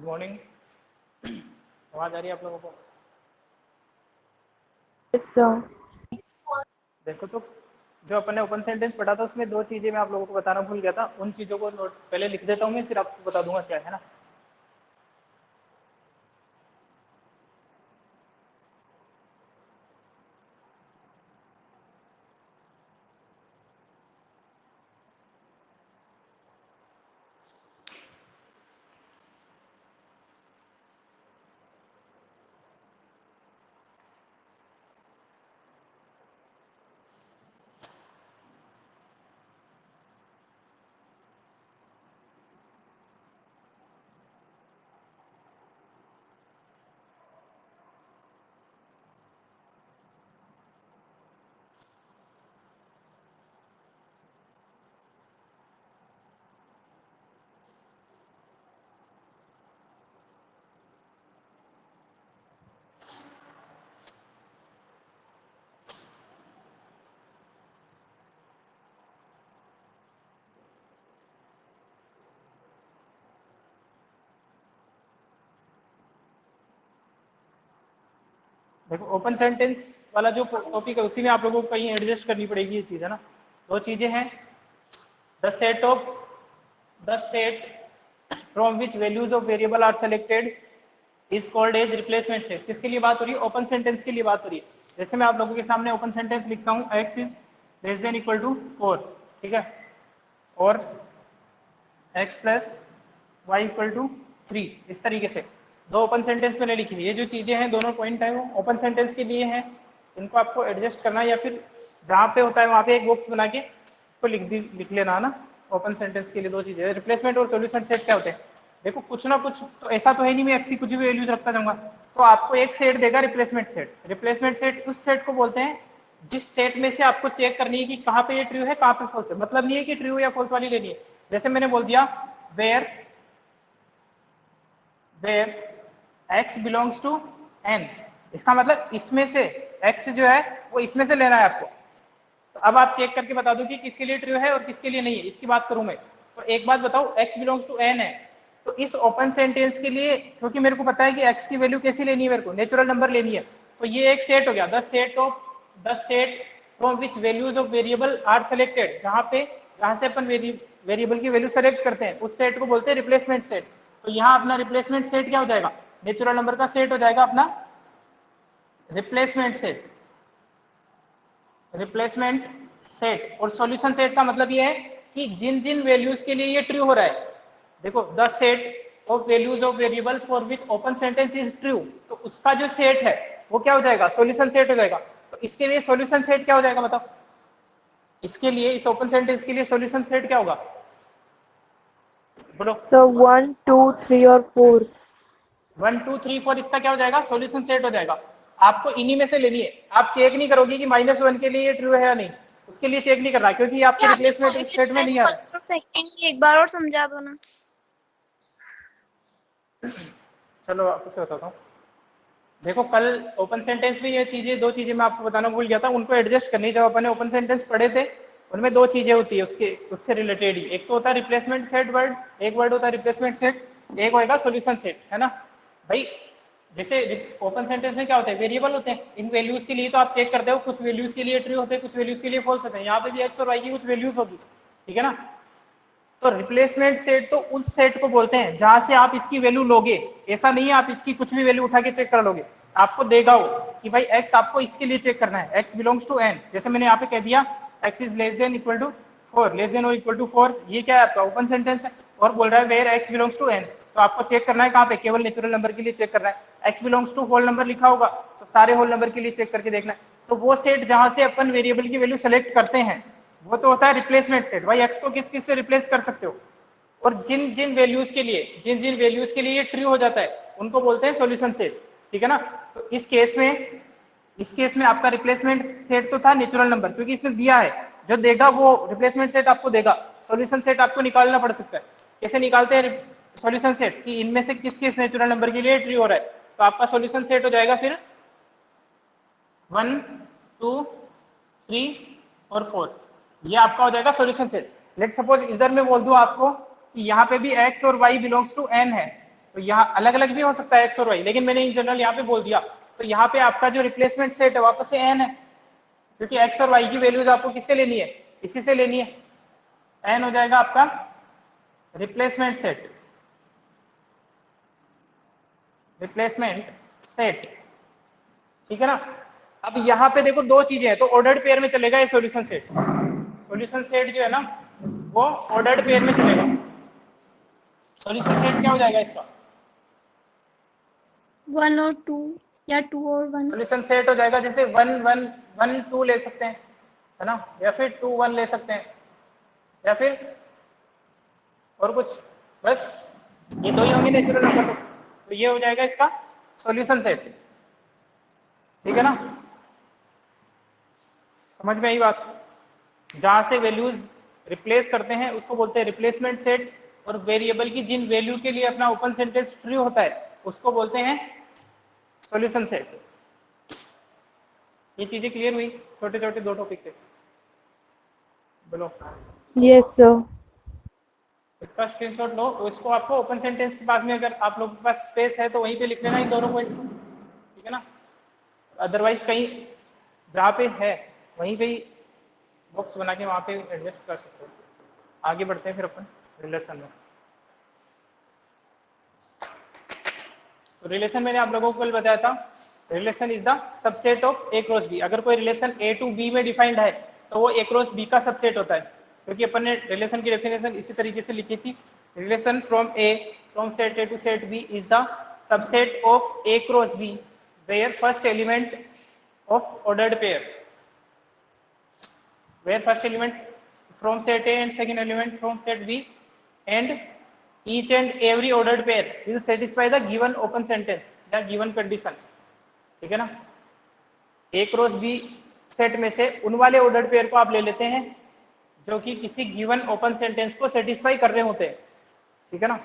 Good morning. आवाज आ रही है आप लोगों को? देखो तो जो अपन ने ओपन सेंटेंस पढ़ा था उसमें दो चीजें मैं आप लोगों को बताना भूल गया था। उन चीजों को नोट पहले लिख देता हूँ मैं, फिर आपको बता दूंगा क्या है ना। देखो ओपन सेंटेंस वाला जो टॉपिक है उसी में आप लोगों को कहीं एडजस्ट करनी पड़ेगी ये चीज है ना। दो चीजें हैं। The set from which values of variable are selected is called as replacement set. किसके लिए बात हो रही है? ओपन सेंटेंस के लिए बात हो रही है। जैसे मैं आप लोगों के सामने ओपन सेंटेंस लिखता हूँ, x is less than equal to 4, ठीक है, और x plus y equal to 3, इस तरीके से दो ओपन सेंटेंस मैंने लिखी है। ये जो चीजें हैं दोनों पॉइंट है वो ओपन सेंटेंस के लिए हैं। इनको आपको एडजस्ट करना है या फिर जहाँ पे होता है वहाँ पे एक बॉक्स बना के इसको लिख लेना है ना। ओपन सेंटेंस के लिए दो चीजें, रिप्लेसमेंट और सॉल्यूशन सेट क्या होते हैं। देखो कुछ ना कुछ तो ऐसा तो है नहीं मैं एक्स की कुछ भी वैल्यूज रखता जाऊंगा, तो आपको एक सेट देगा रिप्लेसमेंट सेट। रिप्लेसमेंट सेट उस सेट को बोलते हैं जिस सेट में से आपको चेक करनी है कि कहाँ पे ये ट्रू है कहाँ पे फॉल्स है। मतलब नहीं है कि ट्रू या फॉल्स वाली लेनी है। जैसे मैंने बोल दिया where x belongs to n, इसका मतलब इसमें से x जो है वो इसमें से लेना है आपको। तो अब आप चेक करके बता दो कि किसके लिए ट्रू है और किसके लिए नहीं है, इसकी बात करूं मैं। तो एक बात बताओ, x बिलोंग्स टू n है तो इस ओपन सेंटेंस के लिए, क्योंकि मेरे को पता है कि x की वैल्यू कैसी लेनी है, मेरे को नेचुरल नंबर लेनी है, तो ये एक सेट हो गया। The set from which values of variable are selected, जहां से अपन वेरिएबल की वैल्यू सेलेक्ट करते हैं उस सेट को बोलते हैं रिप्लेसमेंट सेट। तो यहाँ अपना रिप्लेसमेंट सेट क्या हो जाएगा? नेचुरल नंबर का सेट हो जाएगा अपना रिप्लेसमेंट सेट। और सॉल्यूशन सेट का मतलब ये है कि जिन जिन वैल्यूज के लिए ये ट्रू हो रहा है, देखो the set of values of variable for which open sentence is true, तो उसका जो सेट है वो क्या हो जाएगा? सॉल्यूशन सेट हो जाएगा। तो इसके लिए सॉल्यूशन सेट क्या हो जाएगा बताओ? इसके लिए, इस ओपन सेंटेंस के लिए सॉल्यूशन सेट क्या होगा बोलो? तो 1 2 3 और 4, 1 2 3 4 इसका क्या हो जाएगा? सॉल्यूशन सेट हो जाएगा। आपको इन्हीं में से लेनी है। आप चेक नहीं करोगे कि -1 के लिए ट्रू है या नहीं, उसके लिए चेक नहीं कर रहा क्योंकि आपके रिप्लेसमेंट सेट में नहीं आ रहा है। सेकंड एक बार और समझा दो ना। चलो आपको से बताता हूँ। देखो कल ओपन सेंटेंस में ये चीजें, दो चीजें मैं आपको बताना भूल गया था, उनको एडजस्ट करनी। जब अपन ने ओपन सेंटेंस पढ़े थे उनमें दो चीजें होती है उसके उससे रिलेटेड ही। एक तो होता है रिप्लेसमेंट सेट वर्ड, एक वर्ड होता है रिप्लेसमेंट सेट, एक होएगा सॉल्यूशन सेट, है ना भाई। जैसे ओपन सेंटेंस में क्या होता है? वेरिएबल होते हैं। इन वैल्यूज के लिए तो आप चेक करते हो, कुछ वैल्यूज के लिए ट्रू होते हैं, कुछ वैल्यूज के लिए फॉल्स होते हैं। यहाँ पे भी एक्स और वाई की कुछ वैल्यूज होगी, ठीक है ना। तो रिप्लेसमेंट सेट तो उस सेट को बोलते हैं जहां से आप इसकी वैल्यू लोगे। ऐसा नहीं है आप इसकी कुछ भी वैल्यू उठा के चेक कर लोगे, आपको देगा वो कि भाई x आपको इसके लिए चेक करना है, x बिलोंग्स टू n। जैसे मैंने यहाँ पे कह दिया x is less than equal to 4, less than और इक्वल टू 4, ये क्या है आपका ओपन सेंटेंस है और बोल रहा है where x belongs to n। तो आपको चेक करना है कहाँ पे? केवल नेचुरल नंबर के लिए चेक करना है। x belongs to whole number लिखा होगा तो सारे होल नंबर के लिए चेक करके देखना है। तो वो सेट जहां से अपन वेरिएबल की वैल्यू सेलेक्ट करते हैं वो तो होता है रिप्लेसमेंट सेट। भाई x को किस किस से रिप्लेस कर सकते हो, और जिन जिन वैल्यूज के लिए ये ट्रू हो जाता है उनको बोलते हैं सॉल्यूशन सेट, ठीक है ना। तो इस केस में आपका रिप्लेसमेंट सेट तो था नेचुरल नंबर, क्योंकि इसने दिया है, जो देगा वो रिप्लेसमेंट सेट आपको देगा। सॉल्यूशन सेट आपको निकालना पड़ सकता है। कैसे निकालते हैं सॉल्यूशन सेट? कि इनमें से किस किस नेचुरल नंबर के लिए ट्रू हो रहा है। तो आपका सॉल्यूशन सेट हो जाएगा फिर 1 2 3 और 4, ये आपका हो जाएगा सॉल्यूशन सेट। लेट सपोज इधर मैं बोल दूं आपको कि यहाँ पे भी x और y बिलोंग्स टू n है, तो यहाँ अलग अलग भी हो सकता है एक्स और वाई, लेकिन मैंने इन जनरल यहाँ पे बोल दिया। तो यहाँ पे आपका जो रिप्लेसमेंट सेट है वापस से एन है, क्योंकि एक्स और वाई की वैल्यूज आपको किससे लेनी है, इसी से लेनी है। एन हो जाएगा आपका रिप्लेसमेंट सेट, रिप्लेसमेंट सेट, ठीक है ना। अब यहाँ पे देखो दो चीजें हैं, तो ऑर्डर्ड पेयर में चलेगा ये सॉल्यूशन सेट। सॉल्यूशन सेट जो है ना वो ऑर्डर्ड पेयर में चलेगा। सॉल्यूशन सेट क्या हो जाएगा इसका, 1 और 2 या 2 और 1। सॉल्यूशन सेट हो जाएगा जैसे 1 1 1 2 ले सकते हैं, है ना, या फिर 2 1 ले सकते हैं, या फिर और कुछ, बस ये दो ही होंगे नेचुरल नंबर। तो ये हो जाएगा इसका सॉल्यूशन सेट, ठीक है ना। समझ में आई बात। जहां से वैल्यूज रिप्लेस करते हैं उसको बोलते हैं रिप्लेसमेंट सेट, और वेरिएबल की जिन वैल्यू के लिए अपना ओपन सेंटेंस ट्रू होता है उसको बोलते हैं सॉल्यूशन सेट। ये चीजें क्लियर हुई, छोटे छोटे दो टॉपिक थे, बोलो। Yes, sir. इसका स्क्रीनशॉट लो, तो इसको आपको ओपन सेंटेंस के बाद में अगर आप लोगों के पास स्पेस है तो वहीं पे लिख लेना इन दोनों को, ठीक है ना। अदरवाइज कहीं जहाँ पे है वहीं पे ही बॉक्स बना के वहाँ पे एडजस्ट कर सकते हो। आगे बढ़ते हैं फिर अपन रिलेशन में। तो रिलेशन मैंने आप लोगों को कल बताया था, relation is the subset of A cross B. अगर कोई रिलेशन ए टू बी में डिफाइंड है तो वो ए क्रॉस बी का सबसेट होता है, क्योंकि अपन ने रिलेशन की डेफिनेशन इसी तरीके से लिखी थी। Relation from set A to set B is the subset of A cross B where first element of ordered pair, where first element from set A and second element from set B and each and every ordered pair will satisfy the given open sentence या given condition, ठीक है ना। A cross B set में से उन वाले ordered pair को आप ले लेते हैं जो कि किसी गिवन ओपन सेंटेंस को सेटिस्फाई कर रहे होते हैं, ठीक है ना।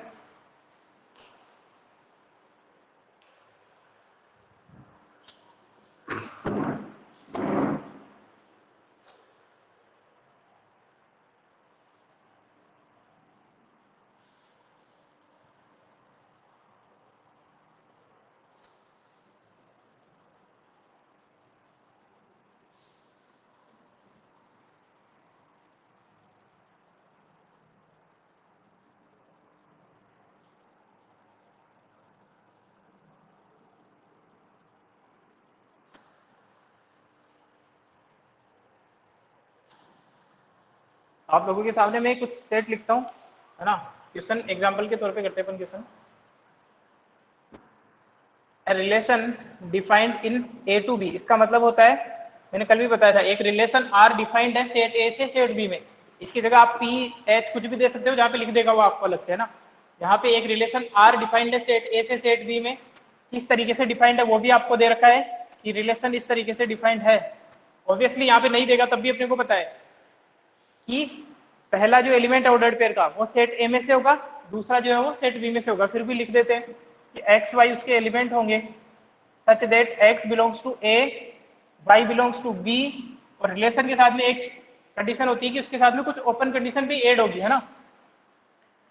आप लोगों के सामने मैं कुछ सेट लिखता हूँ, है ना। क्वेश्चन एग्जांपल के तौर पे करते हैं अपन question. Relation defined in a to b, इसका मतलब होता है, मैंने कल भी बताया था, एक रिलेशन आर डिफाइंड है सेट ए से सेट बी में। इसकी जगह आप पी एच कुछ भी दे सकते हो, जहाँ पे लिख देगा वो आपको अलग से, है ना। यहाँ पे एक रिलेशन आर डिफाइंड है सेट ए से सेट बी में, किस तरीके से डिफाइंड है वो भी आपको दे रखा है कि रिलेशन इस तरीके से डिफाइंड है। ऑब्वियसली यहाँ पे नहीं देगा तब भी अपने को पता है कि पहला जो एलिमेंट है ऑर्डर्ड पेयर का वो सेट ए में से होगा, दूसरा जो है वो सेट बी में से होगा। फिर भी लिख देते हैं कि एक्स वाई उसके एलिमेंट होंगे such that x belongs to A, y belongs to B, और रिलेशन के साथ में एक कंडीशन होती है कि उसके साथ में कुछ ओपन कंडीशन भी ऐड होगी, है ना।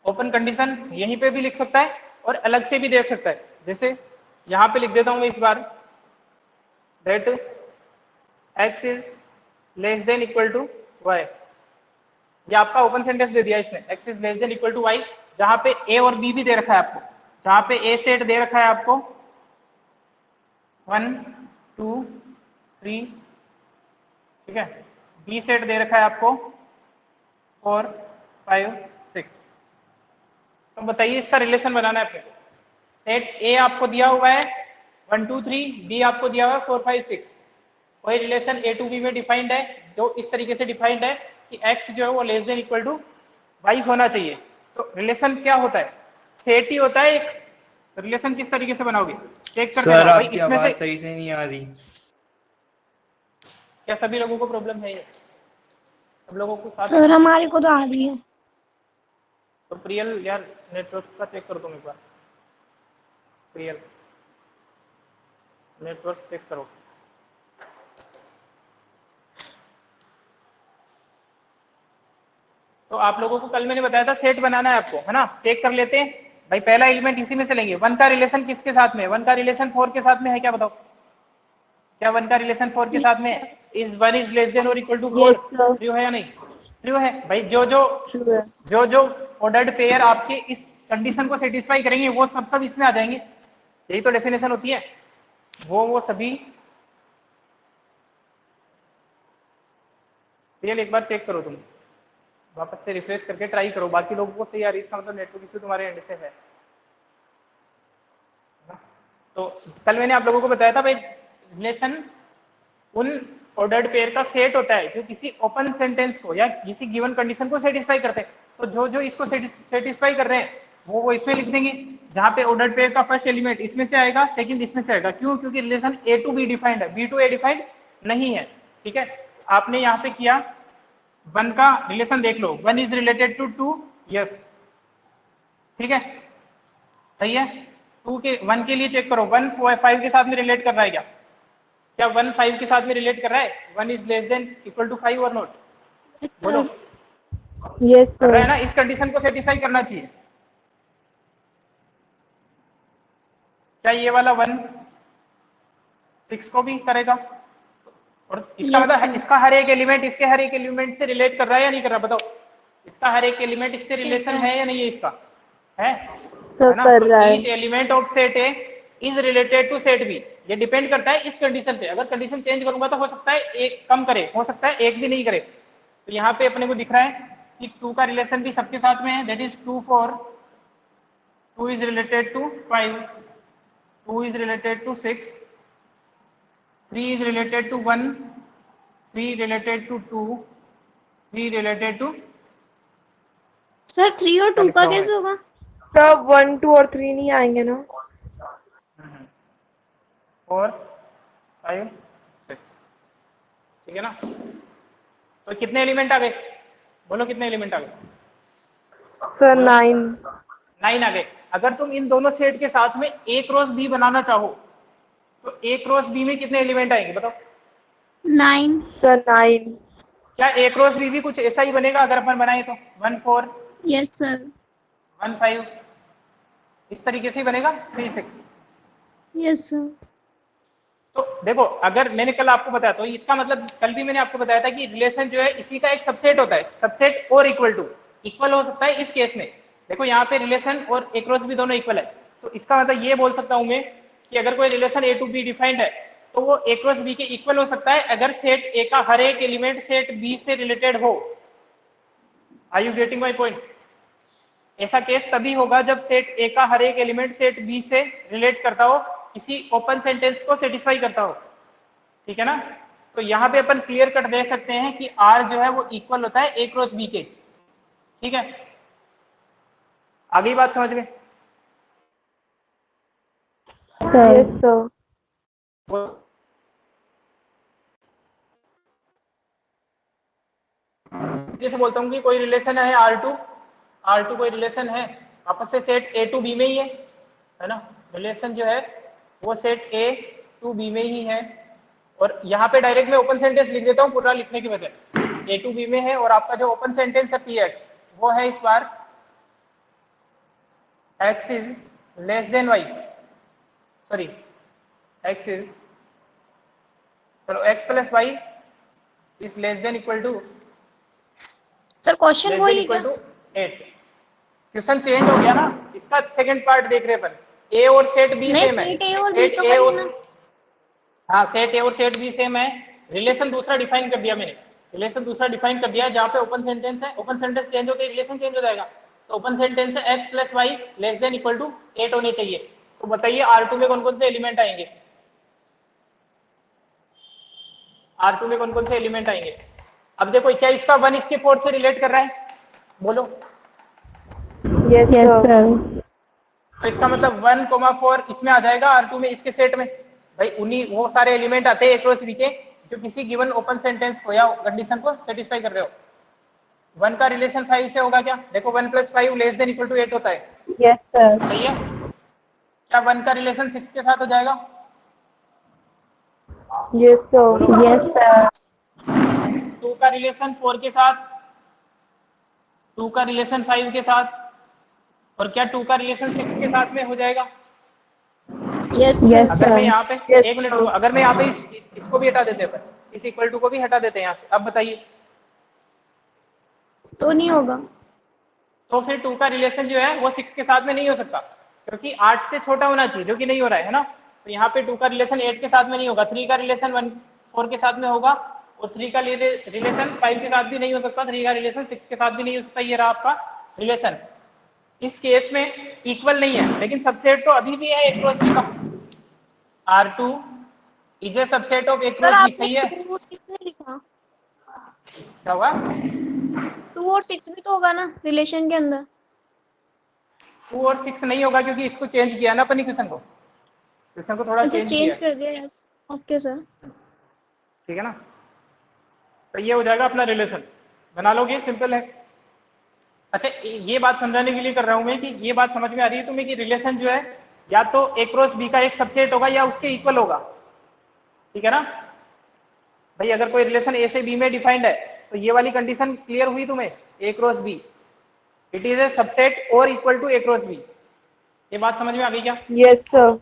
ओपन कंडीशन यहीं पे भी लिख सकता है और अलग से भी दे सकता है। जैसे यहाँ पे लिख देता हूँ मैं इस बार, that x is less than equal to y. ये आपका ओपन सेंटेंस दे दिया इसने, x is less than equal to y, जहां पे ए और बी भी दे रखा है आपको। जहां पे ए सेट दे रखा है आपको 1 2 3, ठीक है। बी सेट दे रखा है आपको 4 5 6। तो बताइए इसका रिलेशन बनाना है अपने को। सेट ए आपको दिया हुआ है 1 2 3, बी आपको दिया हुआ है 4 5 6। कोई रिलेशन ए टू बी में डिफाइंड है जो इस तरीके से डिफाइंड है कि x जो है वो less than equal to y होना चाहिए। तो रिलेशन क्या होता है, सेट ही होता है एक। रिलेशन किस तरीके से बनाओगे, चेक करते सर रहो भाई आपकी इसमें आवाज से। सही से नहीं आ रही। क्या सभी लोगों को प्रॉब्लम है ये, सब लोगों को साथ? सर हमारे को तो आ रही है। तो प्रियल यार नेटवर्क का चेक करो तुम एक बार, प्रियल नेटवर्क चेक करो। तो आप लोगों को कल मैंने बताया था सेट बनाना है आपको, है ना। चेक कर लेते हैं भाई पहला एलिमेंट इसी में से लेंगे। 1 का रिलेशन किसके साथ में? 1 का रिलेशन 4 के साथ में है क्या बताओ? क्या 1 का रिलेशन 4 के साथ में है? इज 1 इज लेस देन और equal to 4? Yes, sir. True है या नहीं? ट्रू है भाई। जो जो True है. जो जो ऑर्डर्ड पेयर आपके इस कंडीशन को सेटिस्फाई करेंगे वो सब इसमें आ जाएंगे। यही तो डेफिनेशन होती है। वो सभी रियल। एक बार चेक करो तुम, वापस से रिफ्रेश करके ट्राई करो। बाकी लोगों को सही आ रही है, इसका मतलब नेटवर्क इश्यू तुम्हारे एंड से है। तो कल मैंने आप लोगों को बताया था भाई रिलेशन उन ऑर्डर्ड पेयर का सेट होता है जो किसी ओपन सेंटेंस को या किसी गिवन कंडीशन को सेटिस्फाई करते हैं। तो जो जो इसको सेटिस्फाई कर रहे हैं वो इसमें लिख देंगे, जहां पे ऑर्डर्ड पेयर का फर्स्ट एलिमेंट इसमें से आएगा, सेकंड इसमें से आएगा। क्यों? क्योंकि relation A to B defined है, बी टू ए डिफाइंड नहीं है। ठीक है, आपने यहाँ पे किया 1 का रिलेशन देख लो, 1 इज रिलेटेड टू 2, यस ठीक है सही है। 2 के 1 के लिए चेक करो, 1 5 के साथ में रिलेट कर रहा है क्या? क्या 1 5 के साथ में रिलेट कर रहा है? 1 is less than equal to 5 और नॉट? बोलो। Yes, कर रहा है sir. ना, इस कंडीशन को सेटिस्फाई करना चाहिए। क्या ये वाला 1 6 को भी करेगा? और इसका Yes, मतलब sir. इसका हर एक एलिमेंट इसके हर एक एलिमेंट से रिलेट कर रहा है या नहीं कर रहा? बताओ, इसका हर एक एलिमेंट इससे रिलेशन है या नहीं है? इसका है Sir, ना? कर तो रहा है. Each element of set A is related to set B. ये डिपेंड करता है इस कंडीशन पे। अगर कंडीशन चेंज करूंगा तो हो सकता है एक कम करे, हो सकता है एक भी नहीं करे। तो यहाँ पे अपने को दिख रहा है कि 2 का रिलेशन भी सबके साथ में है, that is 2 4, 2 is related to 5, 2 is related to 6, 3 is related to 1, 3 related to 2, 3 related to sir 3 और 2 लिखा का हुआ है? कैसे होगा? Sir, 1, 2 और 3 नहीं आएंगे ना? 4 5 6 ठीक है ना? तो कितने एलिमेंट आ गए? बोलो कितने एलिमेंट आ गए? Sir, 9. 9 आ गए। अगर तुम इन दोनों सेट के साथ में ए क्रॉस बी बनाना चाहो तो ए क्रॉस बी में कितने एलिमेंट आएंगे बताओ? 9. Sir, 9. क्या ए क्रॉस बी भी कुछ ऐसा ही बनेगा अगर अपन बनाए तो? 1 4, Yes, sir. 1 5 इस तरीके से ही बनेगा, 3 6। Yes, sir. तो देखो, अगर मैंने कल आपको बताया तो इसका मतलब कल भी मैंने आपको बताया था कि रिलेशन जो है इसी का एक सबसेट होता है। सबसेट और इक्वल टू, इक्वल हो सकता है इस केस में। देखो यहाँ पे रिलेशन और ए क्रॉस बी दोनों इक्वल है, तो इसका मतलब ये बोल सकता हूं मैं कि अगर कोई relation A to B defined है तो वो ए क्रॉस बी के इक्वल हो सकता है अगर सेट ए का हर एक एलिमेंट सेट बी से रिलेटेड हो। Are you getting my point? ऐसा केस तभी होगा जब सेट ए का हर एक एलिमेंट सेट बी से रिलेट करता हो, किसी ओपन सेंटेंस को सेटिस्फाई करता हो। ठीक है ना? तो यहाँ पे अपन क्लियर कट दे सकते हैं कि आर जो है वो इक्वल होता है ए क्रॉस बी के। ठीक है, आगे बात समझ में? Yes, sir. जैसे बोलता हूँ कि कोई रिलेशन है R2 कोई रिलेशन है आपस से सेट ए टू बी में ही है ना? रिलेशन जो है वो सेट ए टू बी में ही है। और यहाँ पे डायरेक्ट मैं ओपन सेंटेंस लिख देता हूँ पूरा लिखने की बजाय। ए टू बी में है और आपका जो ओपन सेंटेंस है पी एक्स वो है इस बार x is less than y, sorry x is, चलो x plus y is less than equal to, sir question वही है क्या? 8। क्वेश्चन चेंज हो गया ना, इसका सेकंड पार्ट देख रहे अपन। ए और सेट बी नहीं, सेम है, सेट ए और बी सेट तो ए वही और ना। हाँ सेट ए और सेट बी सेम है। रिलेशन दूसरा डिफाइन कर दिया मैंने, रिलेशन दूसरा डिफाइन कर दिया जहाँ पे ओपन सेंटेंस है। ओपन सेंटेंस चेंज होते रिलेशन चेंज हो जाएगा। तो ओपन सेंटेंस है x plus y less than equal to 8 होने चाहिए। तो बताइए R2 में कौन कौन से एलिमेंट आएंगे? R2 में कौन कौन से एलिमेंट आएंगे? अब देखो, क्या इसका 1 इसके 4 से रिलेट कर रहा है? बोलो। Yes, sir. तो इसका मतलब 1, 4 इसमें आ जाएगा R2 में, इसके सेट में। भाई उन्हीं वो सारे एलिमेंट आते हैं क्रॉस बी के जो किसी गिवन ओपन सेंटेंस को या कंडीशन को सेटिस्फाई कर रहे हो। 1 का रिलेशन 5 से होगा क्या? देखो 1 plus 5 less than equal to 8 होता है। Yes, sir. सही है? क्या 1 का रिलेशन 6 के साथ हो जाएगा? Yes, sir. Yes, sir. 2 का रिलेशन 4 के साथ, 2 का रिलेशन 5 के साथ, और क्या 2 का रिलेशन 6 के साथ में हो जाएगा? Yes Yes, sir. अगर मैं sir. यहाँ पे Yes, एक मिनट sir. रुको, अगर मैं यहाँ पे इसको भी हटा देते हैं, इस इक्वल टू को भी हटा देते हैं यहाँ से, अब बताइए तो नहीं होगा। तो फिर 2 का रिलेशन जो है वो 6 के साथ में नहीं हो सकता, क्योंकि 8 से छोटा होना चाहिए, जो कि नहीं हो रहा है ना। तो यहाँ पे 2 का रिलेशन 8 के साथ में नहीं होगा, 3 का रिलेशन 4 के साथ में होगा, और 3 का रिलेशन 5 के साथ भी नहीं हो सकता, 3 का रिलेशन 6 के साथ भी नहीं हो सकता। ये रहा आपका रिलेशन। इस केस में इक्वल नहीं है, लेकिन सबसेट तो अभी भी है ए क्रॉस बी का। R2 is a subset of A sir cross B, आपने सही है? 2 और 6 नहीं लिखा। क्या हुआ? 2 और 6 भी तो होगा ना रिलेशन के अंदर। 2 और 6 नहीं होगा, क्योंकि इसको चेंज किया ना अपन ने, क्वेश्चन को थोड़ा अच्छा चेंज किया चेंज है, कर दिया यार। Okay sir. ठीक है ना। तो ये हो जाएगा अपना रिलेशन, बना लोगे, सिंपल है। अच्छा, ये बात समझाने के लिए कर रहा हूं मैं कि ये बात समझ में आ रही है तुम्हें कि रिलेशन जो है या तो ए क्रॉस बी का एक सबसेट होगा या उसके इक्वल होगा, ठीक है ना। भाई अगर कोई रिलेशन ए से बी में डिफाइंड है तो ये वाली कंडीशन क्लियर हुई तुम्हें, a cross b it is a subset और equal to a cross b. ये बात समझ में आ गई क्या? Yes, sir.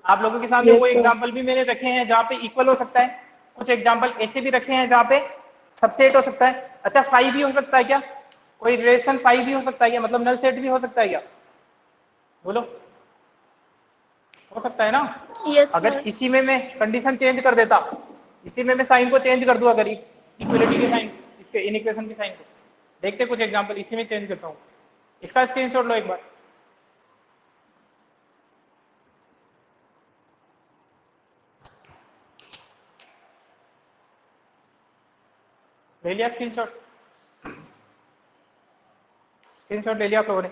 आप लोगों के सामने Yes, वो sir. एग्जाम्पल भी मैंने रखे हैं जहाँ पे इक्वल हो सकता है, कुछ एग्जाम्पल ऐसे भी रखे हैं जहाँ पे सबसेट हो सकता है। अच्छा, 5 भी हो सकता है क्या? कोई रिलेशन 5 भी हो सकता है क्या? मतलब नल सेट भी हो सकता है क्या? बोलो, हो सकता है ना। यस अगर सर। इसी में मैं कंडीशन चेंज कर देता, इसी में मैं साइन को चेंज कर दूं, अगर इक्वलिटी के साइन, इसके इनइक्वेशन के साइन को, देखते कुछ एग्जाम्पल इसी में चेंज करता हूँ। इसका स्क्रीनशॉट लो एक बार। ले लिया स्क्रीनशॉट? स्क्रीनशॉट ले लिया आप लोगों ने?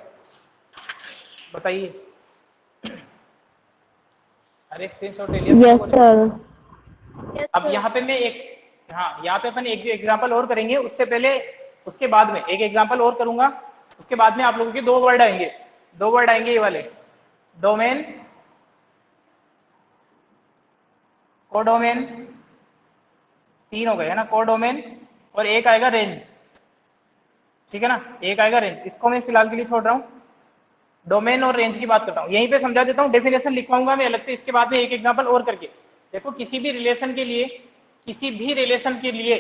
बताइए। अरे स्क्रीनशॉट ले लिया सब Yes, लोगों ने? sir. यस अब सर। यहाँ पे मैं एक, हाँ यहाँ पे अपन एक एग्जाम्पल और करेंगे, उससे पहले उसके बाद में एक एग्जाम्पल और करूंगा, उसके बाद में आप लोगों के 2 वर्ड आएंगे, 2 वर्ड आएंगे ये वाले, डोमेन, कोडोमेन, 3 हो गए है ना, कोडोमेन, और एक आएगा रेंज, ठीक है ना, एक आएगा रेंज। इसको मैं फिलहाल के लिए छोड़ रहा हूँ, डोमेन और रेंज की बात करता हूँ, यहीं पे समझा देता हूँ, डेफिनेशन लिखवाऊंगा मैं अलग से इसके बाद में एक एग्जाम्पल और करके। देखो किसी भी रिलेशन के लिए, किसी भी रिलेशन के लिए,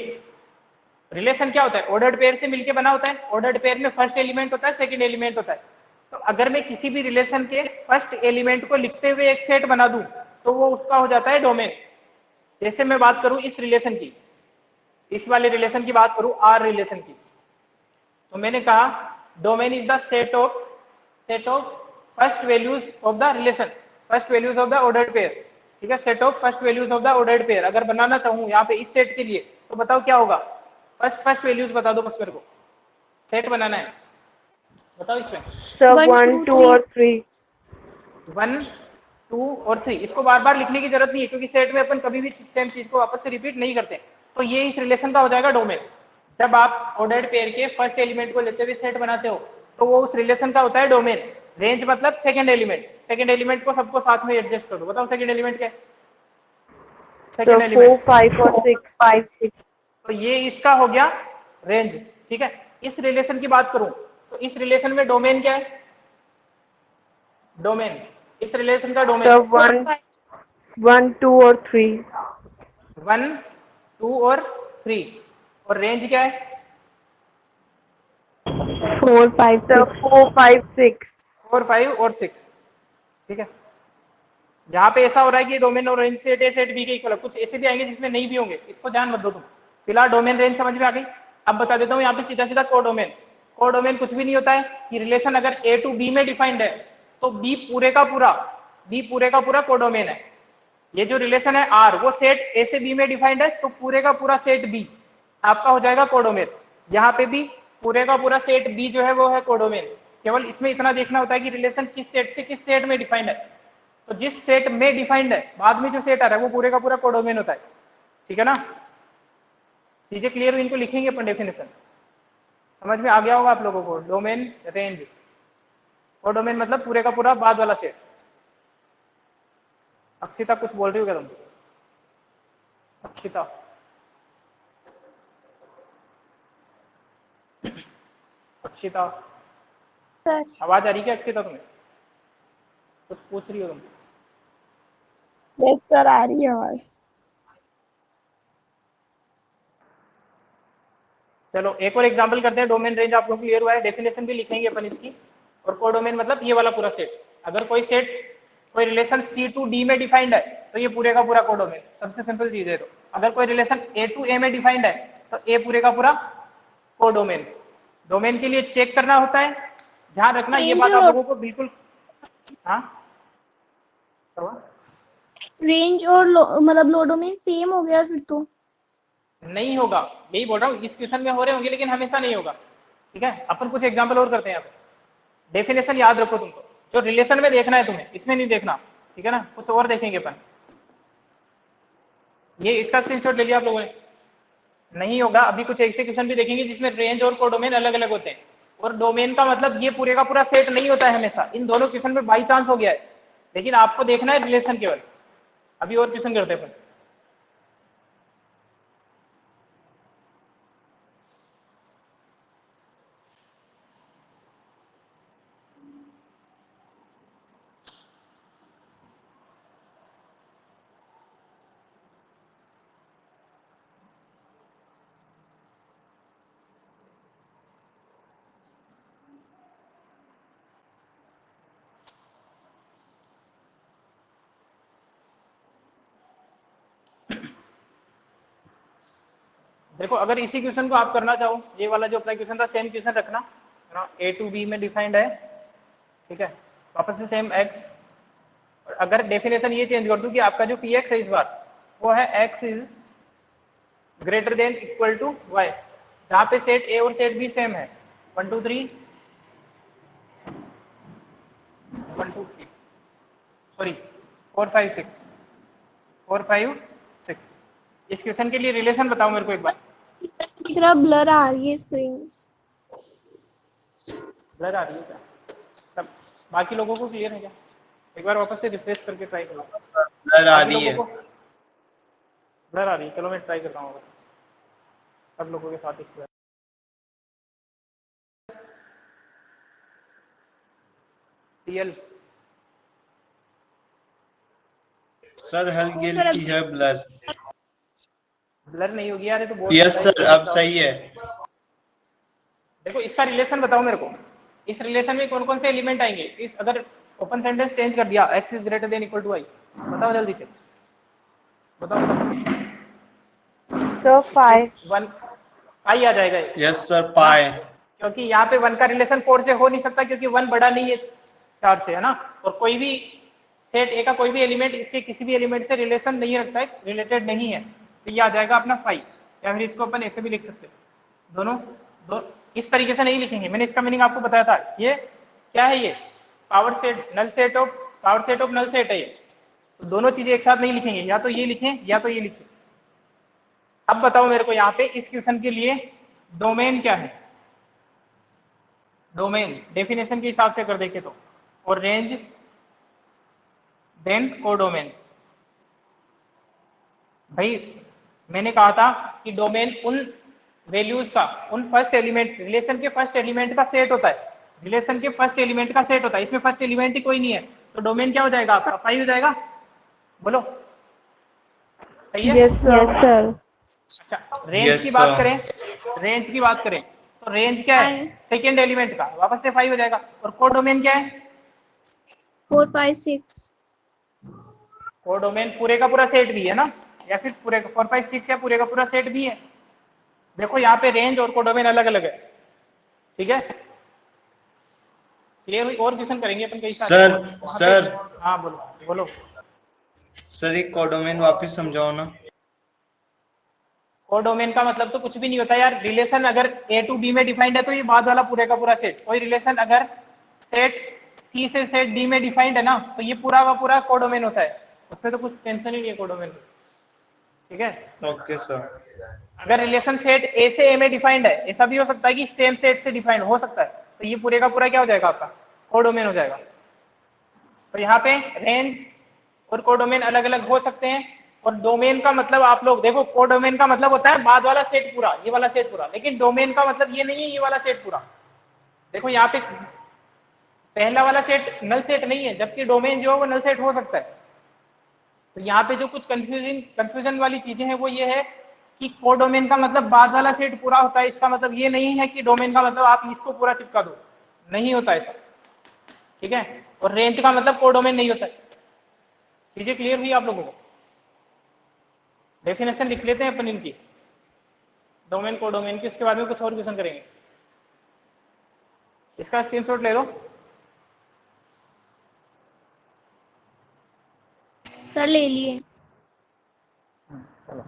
रिलेशन क्या होता है? ऑर्डर्ड पेयर से मिलके बना होता है। ऑर्डर्ड पेयर में फर्स्ट एलिमेंट होता है, सेकंड एलिमेंट होता है। तो अगर मैं किसी भी रिलेशन के फर्स्ट एलिमेंट को लिखते हुए एक सेट बना दूं तो वो उसका हो जाता है डोमेन। जैसे मैं बात करूं इस रिलेशन की, इस वाले रिलेशन की बात करूं, आर रिलेशन की, तो मैंने कहा domain is the set of first values of the relation, first values of the ordered pair, ठीक है, set of first values of the ordered pair. अगर बनाना चाहूं यहाँ पे इस सेट के लिए तो बताओ क्या होगा? फर्स्ट वैल्यूज बता दो बस मेरे को, सेट बनाना है, बताओ इसमें। Sir, 1 1, 2 2, 3। or 3. 1 2 और 3, इसको बार बार लिखने की जरूरत नहीं है, क्योंकि सेट में अपन कभी भी सेम चीज को वापस से रिपीट नहीं करते। तो ये इस रिलेशन का हो जाएगा डोमेन। जब आप ऑर्डर्ड पेयर के फर्स्ट एलिमेंट को लेते हुए सेट बनाते हो तो वो उस रिलेशन का होता है डोमेन। रेंज मतलब सेकंड एलिमेंट, सेकंड एलिमेंट को सबको साथ में एडजस्ट करो, बताओ सेकंड एलिमेंट क्या है? Second Sir, element, 4, 5, or 6. 5, 6. तो ये इसका हो गया रेंज, ठीक है। इस रिलेशन की बात करूं तो इस रिलेशन में डोमेन क्या है? डोमेन, इस रिलेशन का डोमेन Sir, 4 1, 5। 1, 2, or 3. 1 2 और 3, और रेंज क्या है? 4, 5, Sir, 6. 4, 5, 6. 4 5 और 6, ठीक है। जहां पे ऐसा हो रहा है कि डोमेन और range set A set B के इक्वल है, कुछ ऐसे भी आएंगे जिसमें नहीं भी होंगे, इसको ध्यान मत दो तुम। फिलहाल डोमेन रेंज समझ में आ गई। अब बता देता हूँ यहाँ पे सीधा सीधा कोडोमेन। कोडोमेन कुछ भी नहीं होता है कि रिलेशन अगर ए टू बी में डिफाइंड है तो बी पूरे का पूरा, बी पूरे का पूरा कोडोमेन है। ये जो रिलेशन है आर, वो सेट ए से बी में डिफाइंड है तो पूरे का पूरा सेट बी आपका हो जाएगा कोडोमेन। यहाँ पे भी पूरे का पूरा सेट बी जो है वो है कोडोमेन। केवल इसमें इतना देखना होता है कि रिलेशन किस सेट से किस सेट में डिफाइंड है। तो जिस सेट में डिफाइंड है बाद में जो सेट आ रहा है वो पूरे का पूरा कोडोमेन होता है, ठीक है ना। चीजें क्लियर हुई, इनको लिखेंगे अपन डेफिनेशन, समझ में आ गया होगा आप लोगों को। डोमेन रेंज, कोडोमेन मतलब पूरे का पूरा बाद वाला सेट। अक्षिता कुछ बोल रही हो क्या तुम? अक्षिता, अक्षिता, सर आवाज आ रही क्या अक्षिता तुम्हें? कुछ पूछ रही हो तुम? यस सर आ रही है आवाज। चलो एक और एग्जांपल करते हैं। डोमेन रेंज आप लोग क्लियर हुआ है, डेफिनेशन भी लिखेंगे अपन इसकी। और कोडोमेन मतलब ये वाला पूरा सेट। अगर कोई सेट कोई रिलेशन सी टू डी में डिफाइंड है तो ये पूरे का पूरा कोडोमेन। सबसे सिंपल चीज है। तो अगर कोई रिलेशन ए टू ए में डिफाइंड है तो ए पूरे का पूरा कोडोमेन। डोमेन के लिए चेक करना होता है, ध्यान रखना ये बात आप लोगों को बिल्कुल। हाँ रेंज और मतलब लो डोमेन सेम हो गया फिर तो। नहीं होगा, यही बोल रहा हूँ। इस क्वेश्चन में हो रहे होंगे लेकिन हमेशा नहीं होगा। ठीक है, अपन कुछ एग्जांपल और करते हैं यहाँ पे। डेफिनेशन याद रखो तुमको, जो रिलेशन में देखना है तुम्हें, इसमें नहीं देखना। ठीक है ना, कुछ और देखेंगे अपन। ये इसका स्क्रीनशॉट ले लिया आप लोगों ने? नहीं होगा। अभी कुछ ऐसे क्वेश्चन भी देखेंगे जिसमें रेंज और कोडोमेन अलग अलग होते हैं। और डोमेन का मतलब ये पूरे का पूरा सेट नहीं होता है हमेशा। इन दोनों क्वेश्चन में बाई चांस हो गया है, लेकिन आपको देखना है रिलेशन केवल। अभी और क्वेश्चन करते हैं अपन। देखो अगर इसी क्वेश्चन को आप करना चाहो, ये वाला जो अपना क्वेश्चन था सेम क्वेश्चन रखना है ना। ए टू बी में डिफाइंड है, ठीक है, वापस से सेम एक्स। और अगर डेफिनेशन ये चेंज कर दूं कि आपका जो पी एक्स है इस बार वो है x is greater than equal to y, जहां पे सेट ए और सेट बी सेम है। 1 2 3 1 2 3 सॉरी 4 5 6 4 5 6। इस क्वेश्चन के लिए रिलेशन बताओ मेरे को एक बार। दिख रहा ब्लर आ रही है स्क्रीन। ब्लर आ रही है क्या? सब बाकी लोगों को क्लियर है क्या? एक बार वापस से रिफ्रेश करके ट्राई करो। ब्लर आ बाकी रही लोगों है। को ब्लर आ रही है। चलो मैं ट्राई करता हूँ सब लोगों के साथ इस रियल। सर हल्की सर हल्की है ब्लर। ब्लर नहीं होगी यार, ये तो बहुत यस होता है। सर अब सही है। देखो इसका रिलेशन बताओ मेरे को। इस रिलेशन में कौन कौन से एलिमेंट आएंगे? इस अगर ओपन सेंटेंस चेंज कर दिया x is greater than equal to y, बताओ जल्दी से बताओ बताओ। So 5. वन आई आ जाएगा ये, यस सर पाए। क्योंकि यहाँ पे वन का रिलेशन 4 से हो नहीं सकता क्योंकि वन बड़ा नहीं है 4 से, है ना। और कोई भी सेट ए का कोई भी एलिमेंट इसके किसी भी एलिमेंट से रिलेशन नहीं रखता है, रिलेटेड नहीं है, तो ये आ जाएगा अपना 5। या फिर इसको अपन ऐसे भी लिख सकते हैं। दोनों दो इस तरीके से नहीं लिखेंगे, मैंने इसका मीनिंग आपको बताया था। ये क्या है? ये power set null set of power set of null set है ये। तो दोनों चीजें एक साथ नहीं लिखेंगे, या तो ये लिखें या तो ये लिखें। अब बताओ मेरे को यहाँ पे इस क्वेश्चन के लिए डोमेन क्या है? डोमेन डेफिनेशन के हिसाब से कर देखे तो, और रेंज देन कोडोमेन। भाई मैंने कहा था कि डोमेन उन वैल्यूज का, उन फर्स्ट एलिमेंट, रिलेशन के फर्स्ट एलिमेंट का सेट होता है। रिलेशन के फर्स्ट एलिमेंट का सेट होता है, इसमें फर्स्ट एलिमेंट ही कोई नहीं है, तो डोमेन क्या हो जाएगा आपका? 5 हो जाएगा। बोलो सही है? Yes, sir. अच्छा रेंज Yes, की बात sir. करें, रेंज की बात करें तो रेंज क्या है? सेकेंड एलिमेंट का, वापस से 5 हो जाएगा। और कोडोमेन क्या है? 4 5 6। कोडोमेन पूरे का पूरा सेट भी है ना, या फिर पूरे का 4 5 6 या पूरे का पूरा सेट भी है। देखो यहाँ पे रेंज और कोडोमेन अलग अलग है, ठीक है। क्लियर हुई? और क्वेश्चन करेंगे अपन कई सारे। सर वहाँ सर पे- हाँ बोलो बोलो। सर एक कोडोमेन वापस समझाओ ना। कोडोमेन का मतलब तो कुछ भी नहीं होता यार। रिलेशन अगर ए टू बी में डिफाइंड है तो ये बाद वाला पूरे का पूरा सेट। कोई रिलेशन अगर सेट सी से सेट डी में डिफाइंड है ना, तो ये पूरा का पूरा कोडोमेन होता है। उसमें तो कुछ टेंशन ही नहीं है कोडोमेन, ठीक है। Okay sir. अगर रिलेशन सेट ए से ए में डिफाइंड है, ऐसा भी हो सकता है कि सेम सेट से डिफाइंड हो सकता है, तो ये पूरे का पूरा क्या हो जाएगा? आपका कोडोमेन हो जाएगा। तो यहाँ पे रेंज और कोडोमेन अलग अलग हो सकते हैं। और डोमेन का मतलब आप लोग देखो, कोडोमेन का मतलब होता है बाद वाला सेट पूरा, ये वाला सेट पूरा। लेकिन डोमेन का मतलब ये नहीं है ये वाला सेट पूरा। देखो यहाँ पे पहला वाला सेट नल सेट नहीं है, जबकि डोमेन जो है वो नल सेट हो सकता है। तो यहाँ पे जो कुछ कंफ्यूजन वाली चीजें हैं वो ये है कि कोडोमेन का मतलब बाद वाला सेट पूरा होता है, इसका मतलब ये नहीं है कि डोमेन का मतलब आप इसको पूरा चिपका दो, नहीं होता ऐसा, ठीक है। और रेंज का मतलब कोडोमेन नहीं होता है। चीजें क्लियर हुई आप लोगों को? डेफिनेशन लिख लेते हैं अपन इनकी, डोमेन कोडोमेन की, इसके बाद में कुछ और क्वेश्चन करेंगे। इसका स्क्रीनशॉट ले लो। सर ले लिए। चलो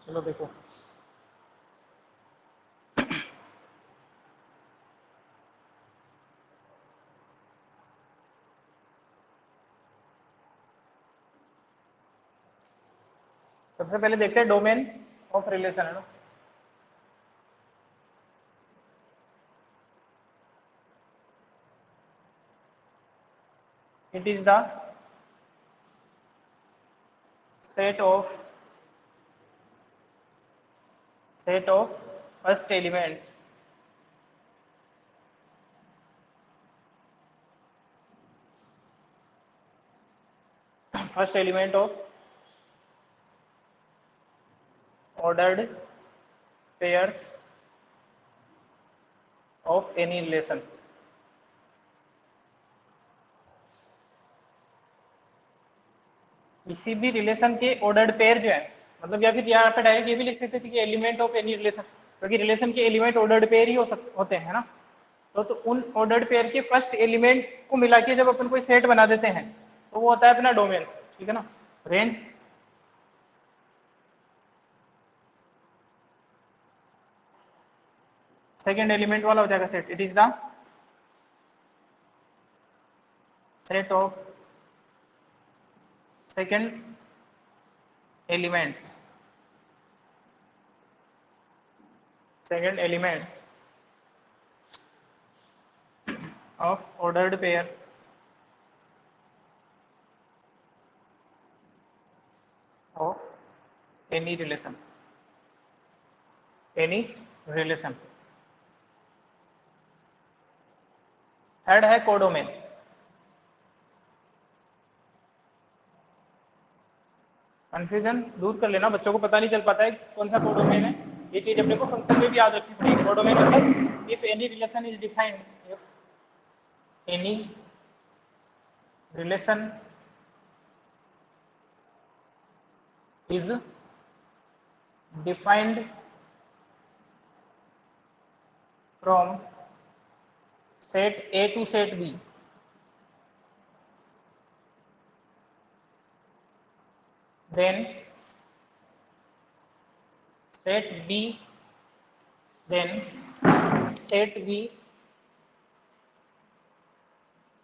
चलो देखो, सबसे पहले देखते हैं डोमेन ऑफ रिलेशन, है ना। It is the set of first elements first element of ordered pairs of any relation। किसी भी रिलेशन के ऑर्डर्ड पेयर जो है, मतलब या फिर यहाँ पे डायरेक्ट ये भी लिख सकते थे कि एलिमेंट ऑफ एनी रिलेशन, क्योंकि रिलेशन के एलिमेंट ऑर्डर्ड पेयर ही होते हैं ना। तो उन ऑर्डर्ड पेयर के फर्स्ट एलिमेंट को मिला के जब अपन कोई सेट बना देते हैं तो वो होता है अपना डोमेन, ठीक है ना। रेंज सेकेंड एलिमेंट वाला हो जाएगा set. It is the set of second elements of ordered pair of any relation third है कोडोमेन। कंफ्यूजन दूर कर लेना, बच्चों को पता नहीं चल पाता है कौन सा कोडोमेन है। ये चीज अपने को फंक्शन में भी याद रखनी पड़ेगी। कोडोमेन मतलब if any relation is defined, any relation is defined from set A to set B, then set B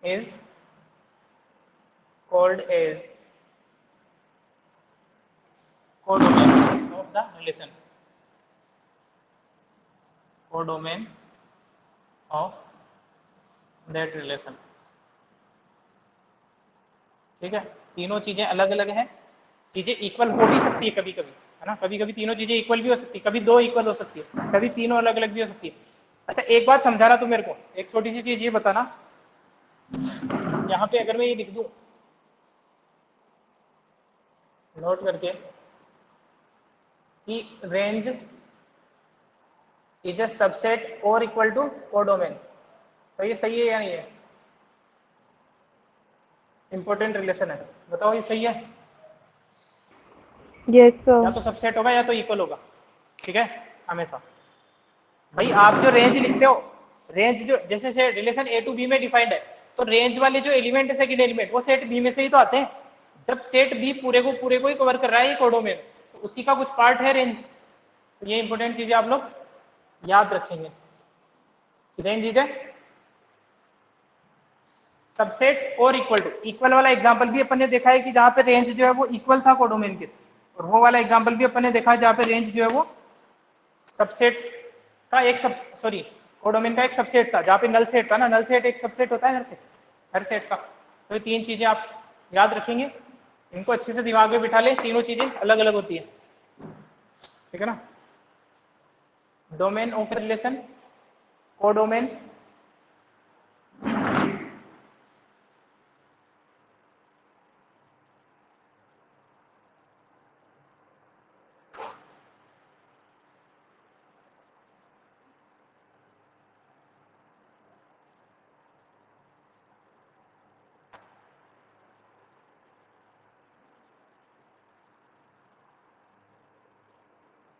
is called as codomain of the relation, codomain of that relation। ठीक है, तीनों चीजें अलग अलग हैं, चीजें इक्वल हो भी सकती है कभी कभी, है ना। कभी कभी तीनों चीजें इक्वल भी हो सकती है, कभी दो इक्वल हो सकती है, कभी तीनों अलग अलग भी हो सकती है। अच्छा एक बात समझा रहा तू मेरे को, एक छोटी सी चीज ये बताना, यहाँ पे अगर मैं ये लिख दूं नोट करके कि रेंज इज अ सबसेट और इक्वल टू कोडोमेन, तो ये सही है या नहीं है? इंपॉर्टेंट रिलेशन है, बताओ ये सही है? Yes, या sir. तो सबसेट होगा या तो इक्वल होगा, ठीक है हमेशा। भाई आप जो रेंज लिखते हो, रेंज जो जैसे से रिलेशन ए टू बी में डिफाइंड है, तो रेंज वाले जो एलिमेंट है सेकंड एलिमेंट वो सेट बी में से ही तो आते हैं। जब सेट बी पूरे को ही कवर कर रहा है ये कोडोमेन, तो उसी का कुछ पार्ट है रेंज। तो ये इंपॉर्टेंट चीजें आप लोग याद रखेंगे। रेंज इज है सबसेट और इक्वल टू, इक्वल वाला एग्जांपल भी अपन ने देखा है कि जहां पे रेंज जो है वो इक्वल था कोडोमेन के, और वो वाला एग्जांपल भी अपन ने देखा है जहां पे रेंज जो है वो सबसेट का एक सॉरी कोडोमेन का एक सबसेट था, जहां पे नल सेट था ना, नल सेट एक सबसेट होता है हर सेट का। तो ये तीन चीजें आप याद रखेंगे, इनको अच्छे से दिमाग में बिठा ले, तीनों चीजें अलग अलग होती है, ठीक है ना। डोमेन ऑफ रिलेशन, कोडोमेन,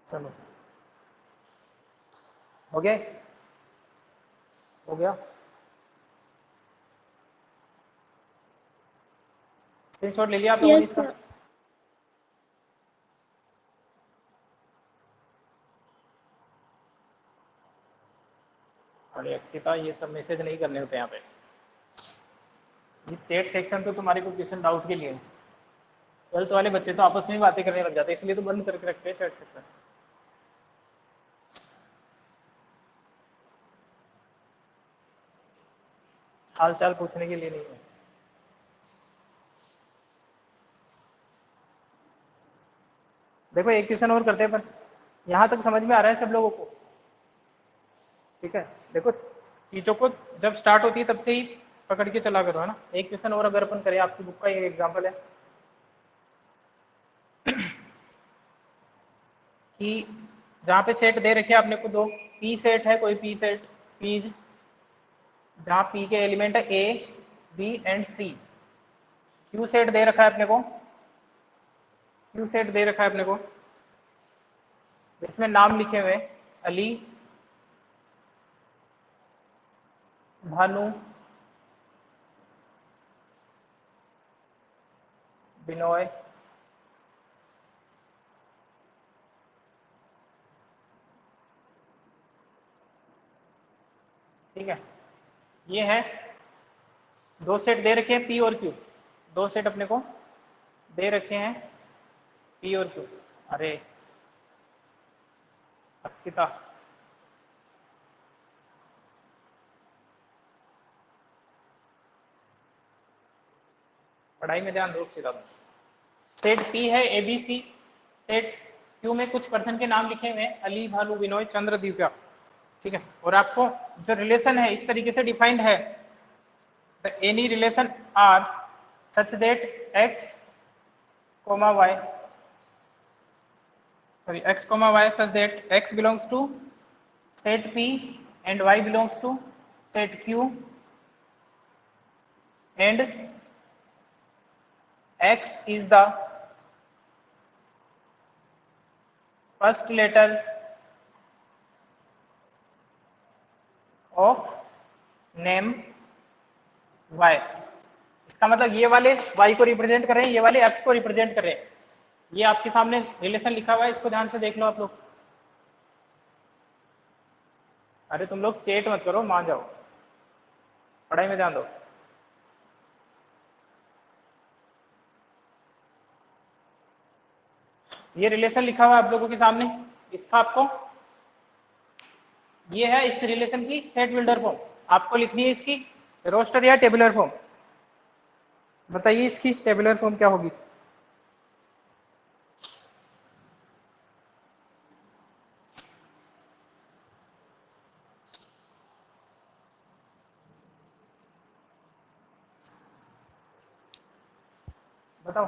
चलो हो गया, हो गया, स्क्रीनशॉट ले लिया आप लोगों ने यस इसका? सर। अरे अक्षिता ये सब मैसेज नहीं करने होते यहाँ पे, ये चैट सेक्शन तो तुम्हारे को क्वेश्चन डाउट के लिए है। 12th वाले बच्चे तो आपस में ही बातें करने लग जाते हैं, इसलिए तो बंद करके रखते हैं चैट सेक्शन। हाल चाल पूछने के लिए नहीं है। देखो एक क्वेश्चन और करते हैं अपन, यहाँ तक समझ में आ रहा है सब लोगों को? ठीक है, देखो चीजों को जब स्टार्ट होती है तब से ही पकड़ के चला करो, है ना। एक क्वेश्चन और अगर अपन करें, आपकी बुक का एक एग्जाम्पल है कि जहाँ पे सेट दे रखे आपने को दो, पी सेट है कोई, पी सेट पीज, जहाँ पी के एलिमेंट है ए b and c. Q set दे रखा है अपने को, क्यू सेट दे रखा है अपने को, इसमें नाम लिखे हुए अली, भानु, बिनोय, ठीक है। ये है दो सेट दे रखे हैं पी और क्यू, दो सेट अपने को दे रखे हैं पी और क्यू। अरे अक्षिता पढ़ाई में ध्यान दो अक्षिता। सेट पी है ए बी सी, सेट क्यू में कुछ पर्सन के नाम लिखे हुए हैं अली, भानु, विनोय, चंद्र, दिव्या, ठीक है। और आपको जो रिलेशन है इस तरीके से डिफाइंड है, the any relation R such that x comma y, sorry x comma y such that x belongs to set p and y belongs to set q and x is the first letter of name y। इसका मतलब ये वाले y को represent कर रहे हैं, ये वाले x को रिप्रेजेंट कर रहे हैं। ये आपके सामने रिलेशन लिखा हुआ है, इसको ध्यान से देख लो आप लोग। अरे तुम लोग चेट मत करो, मान जाओ, पढ़ाई में ध्यान दो। ये रिलेशन लिखा हुआ है आप लोगों के सामने, इसका आपको ये है इस रिलेशन की सेट बिल्डर फॉर्म, आपको लिखनी है इसकी रोस्टर या टेबुलर फॉर्म। बताइए इसकी टेबुलर फॉर्म क्या होगी? बताओ,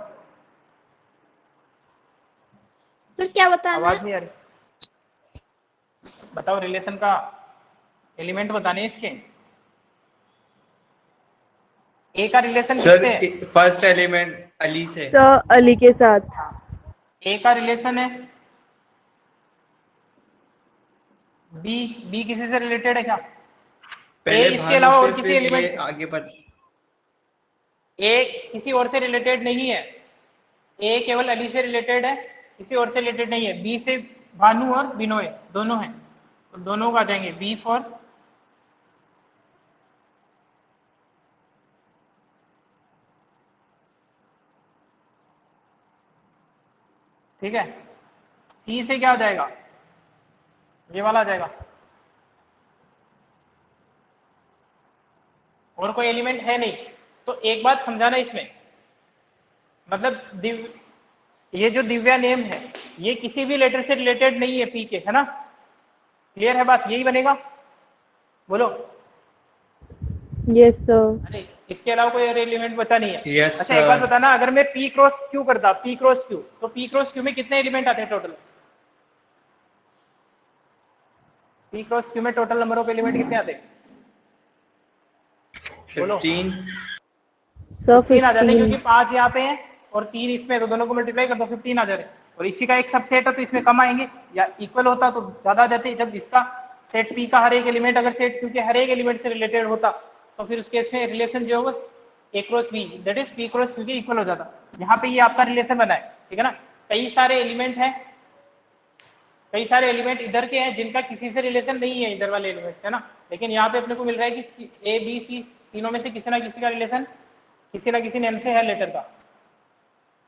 फिर क्या बताना आवाज है? नहीं आ रही। बताओ, रिलेशन का एलिमेंट बताने इसके। ए का रिलेशन सर किससे है? फर्स्ट एलिमेंट अली से। सर अली के साथ। ए का रिलेशन है बी, बी किसी से रिलेटेड है क्या? ए पहले इसके भानु अलावा से और किसी फिर ये एलिमेंट से? आगे ए किसी और से रिलेटेड नहीं है, ए केवल अली से रिलेटेड है, किसी और से रिलेटेड नहीं है। बी से भानु और बिनोय दोनों हैं, तो दोनों को आ जाएंगे बी फॉर, ठीक है। सी से क्या हो जाएगा? ये वाला आ जाएगा। और कोई एलिमेंट है नहीं। तो एक बात समझाना इसमें, मतलब ये जो दिव्या नेम है ये किसी भी लेटर से रिलेटेड नहीं है पी के, है ना? क्लियर है बात? यही बनेगा, बोलो। Yes sir. अरे इसके अलावा कोई और एलिमेंट बचा नहीं है। यस अच्छा एक बात सर। बताना, अगर मैं पी क्रॉस क्यू करता, पी क्रॉस क्यू, तो पी क्रॉस क्यू में कितने एलिमेंट आते हैं टोटल? पी क्रॉस क्यू में टोटल नंबर ऑफ एलिमेंट कितने आते हैं? बोलो। 15। सर 15 आ जाते हैं, क्योंकि 15। 5 यहाँ पे हैं और 3 इसमें, तो दोनों को मल्टीप्लाई कर दो, 15 आ जा रहे हैं। और इसी का एक सबसेट है तो इसमें कम आएंगे, या इक्वल होता तो ज्यादा आ जाते। जब इसका सेट पी का हर एक एलिमेंट अगर सेट क्यू के हर एक एलिमेंट से रिलेटेड होता तो फिर उस केस में रिलेशन जो होगा a cross b, that is P cross Q के इक्वल हो जाता। यहाँ पे ये आपका रिलेशन बना है, ठीक है ना? कई सारे एलिमेंट हैं, कई सारे एलिमेंट इधर के हैं जिनका किसी से रिलेशन नहीं है, इधर वाले एलिमेंट है ना, लेकिन यहाँ पे अपने को मिल रहा है कि ए बी सी तीनों में से किसी ना किसी का रिलेशन किसी ना किसी नेम से है लेटर का।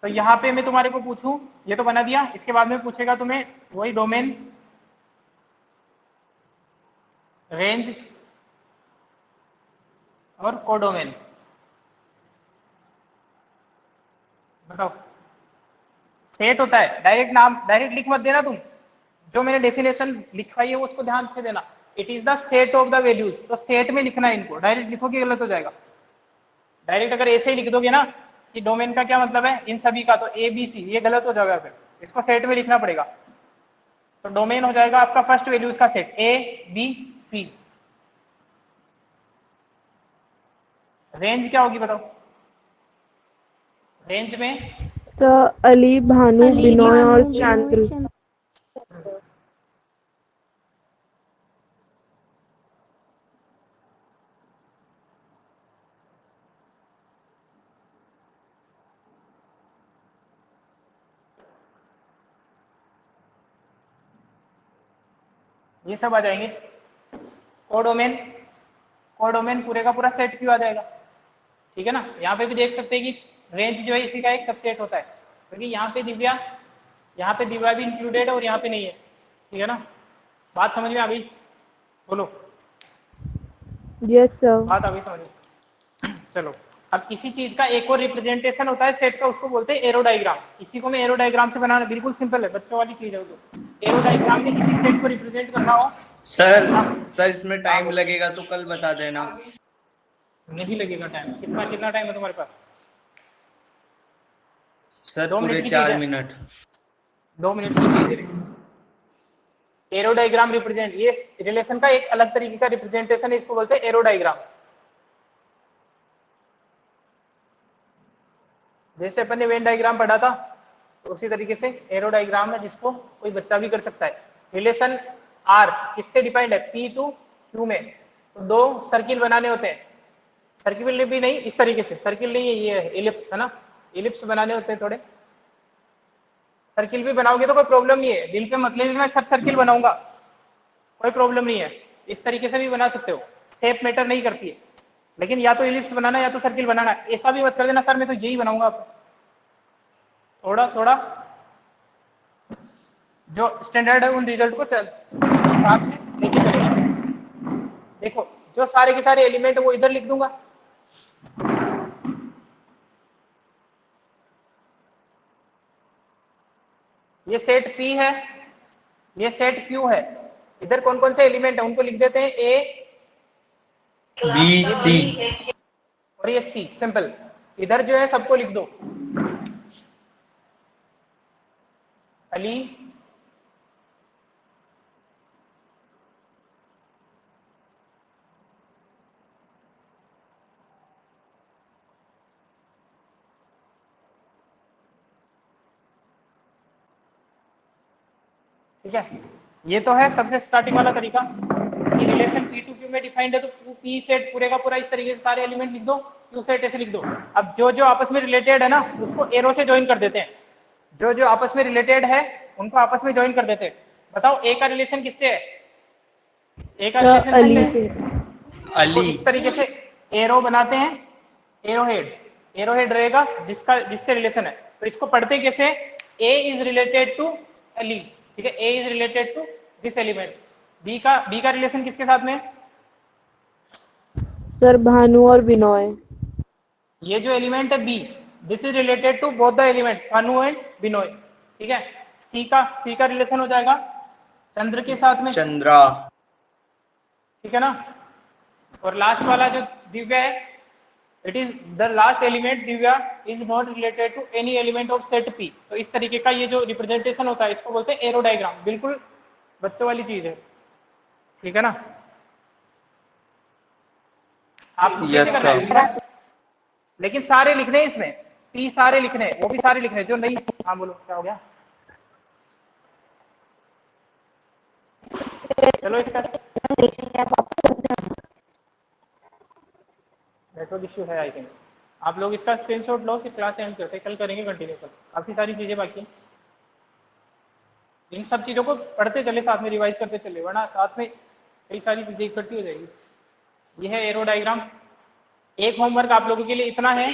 तो यहाँ पे मैं तुम्हारे को पूछूं, ये तो बना दिया, इसके बाद में पूछेगा तुम्हें वही डोमेन, रेंज और कोडोमेन। बताओ, सेट होता है, डायरेक्ट नाम डायरेक्ट लिख मत देना तुम, जो मैंने डेफिनेशन लिखवाई है वो उसको ध्यान से देना। It is the set of the values, तो सेट में लिखना है इनको, डायरेक्ट लिखोगे गलत हो जाएगा। डायरेक्ट अगर ऐसे ही लिख दोगे ना कि डोमेन का क्या मतलब है इन सभी का, तो ए बी सी, ये गलत हो जाएगा, फिर इसको सेट में लिखना पड़ेगा। तो डोमेन हो जाएगा आपका फर्स्ट वैल्यूज का set A B C. Range क्या होगी बताओ? रेंज में सर अली, भानु, अली, बिनोय और भानु, बिनोय, चंद्र। चंद्र। ये सब आ जाएंगे। कोडोमेन, कोडोमेन पूरे का पूरा सेट क्यों आ जाएगा, ठीक है ना? यहाँ पे भी देख सकते हैं कि रेंज जो है इसी का एक सबसेट होता है, क्योंकि यहाँ पे दिव्या भी इंक्लूडेड है और यहाँ पे नहीं है, ठीक है ना? बात समझ में आ गई? बोलो, यस सर। बात आ गई समझ में? चलो, अब किसी चीज का एक और रिप्रेजेंटेशन होता है सेट का, उसको बोलते हैं एरो डायग्राम। इसी को मैं एरो डायग्राम से बनाना, बिल्कुल सिंपल है, बच्चों वाली चीज है वो। एरो डायग्राम में किसी सेट को रिप्रेजेंट करना हो। सर इसमें टाइम लगेगा तो कल बता देना। नहीं लगेगा टाइम, कितना कितना टाइम है तुम्हारे पास? सर 2 पूरे मिनट की 4 चीज है, मिनट। 2 मिनट की चीज है। एरो डायग्राम रिप्रेजेंट, ये रिलेशन का एक अलग तरीके का रिप्रेजेंटेशन है, इसको बोलते हैं एरो डायग्राम। जैसे अपन ने वेन डायग्राम पढ़ा था, तो उसी तरीके से एरो डायग्राम है, जिसको कोई बच्चा भी कर सकता है। रिलेशन आर किससे डिपेंड है? पी टू क्यू में। तो 2 सर्किल बनाने होते हैं, सर्किल भी नहीं, इस तरीके से, सर्किल नहीं है, ये इलिप्स है ना, इलिप्स बनाने होते हैं थोड़े। सर्किल भी बनाओगे तो कोई प्रॉब्लम नहीं है, दिल पे मत ले लेना सर सर्किल बनाऊंगा, कोई प्रॉब्लम नहीं है, इस तरीके से भी बना सकते हो, शेप मैटर नहीं करती है। लेकिन या तो इलिप्स बनाना या तो सर्किल बनाना, ऐसा भी मत कर देना सर मैं तो यही बनाऊंगा। थोड़ा थोड़ा जो स्टैंडर्ड है उन रिजल्ट को साथ में लेके चलेगा। देखो, जो सारे के सारे एलिमेंट वो इधर लिख दूंगा, ये सेट P है, ये सेट Q है। इधर कौन कौन से एलिमेंट है उनको लिख देते हैं, A बी सी। और ये C, सिंपल। इधर जो है सबको लिख दो, अली ठीक है। ये तो है सबसे स्टार्टिंग वाला तरीका कि रिलेशन पी टू क्यू में डिफाइंड है तो पी सेट पूरे का पूरा इस तरीके से सारे एलिमेंट लिख दो, क्यू सेट ऐसे लिख दो। अब जो जो आपस में रिलेटेड है ना उसको एरो से ज्वाइन कर देते हैं, जो जो आपस में रिलेटेड है उनको आपस में ज्वाइन कर देते हैं। बताओ ए का रिलेशन किससे है? ए का सर रिलेशन अली किससे से। है? तो अली। इस तरीके से एरो बनाते हैं, एरो हेड रहेगा जिससे रिलेशन है। तो इसको पढ़ते कैसे? A is related to Ali, ठीक है, a is related to this element. B का रिलेशन किसके साथ में? सर भानु और बिनोय। ये जो एलिमेंट है B, this is related to both the elements Bhanu and Binoy, ठीक है। सी का रिलेशन हो जाएगा चंद्र के साथ में, चंद्रा। ठीक है ना। और लास्ट वाला जो दिव्या है, it is the last element Divya is not related to any element of set P. तो इस तरीके का ये जो रिप्रेजेंटेशन होता है इसको बोलते हैं एरो डायग्राम। बिल्कुल बच्चों वाली चीज है, ठीक है ना। आप Yes, कैसे करना है? लेकिन सारे लिखने हैं इसमें, पी सारे लिखने हैं, वो भी सारे लिखने हैं जो नहीं। हाँ बोलो क्या हो गया? चलो इसका नेटवर्क इश्यू है आई थिंक। आप लोग इसका स्क्रीनशॉट लो कि क्लास एंड करते, कल करेंगे कंटिन्यू। कल काफी सारी चीजें बाकी हैं। इन सब चीजों को पढ़ते चले, साथ में रिवाइज करते चले, वरना साथ में कई सारी चीजें इकट्ठी हो जाएगी। यह है एरो डायग्राम। एक होमवर्क आप लोगों के लिए इतना है,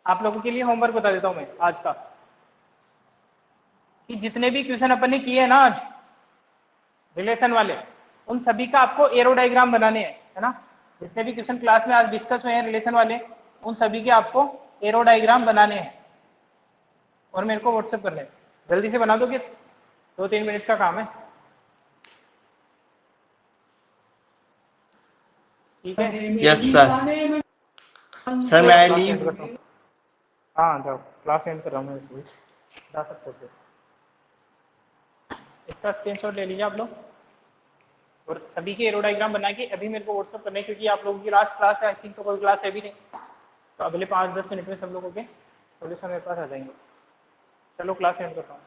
आप लोगों के लिए होमवर्क बता देता हूं मैं आज का, कि जितने भी क्वेश्चन अपन ने किए हैं ना आज रिलेशन वाले, उन सभी का आपको एरो डायग्राम बनाने हैं, है ना। जितने भी क्वेश्चन क्लास में आज डिस्कस हुए हैं रिलेशन वाले, उन सभी के आपको एरो डायग्राम बनाने हैं और मेरे को व्हाट्सएप करने हैं। जल्दी से बना दो कि 2-3 मिनट का काम है, ठीक है। Yes sir. सर मैं क्लास लीव। एंड करता हूँ। हाँ जाओ, क्लास एंड कर रहा हूँ मैं, इसलिए जा सकते हो। इसका स्क्रीनशॉट ले लीजिए आप लोग और सभी के एरो डायग्राम बना के अभी मेरे को व्हाट्सएप करने, क्योंकि आप लोगों की लास्ट क्लास है आई थिंक, तो कोई क्लास है भी नहीं, तो अगले 5-10 मिनट में सब लोगों के सोल्यूशन मेरे पास आ जाएंगे। चलो क्लास एंड करता हूँ।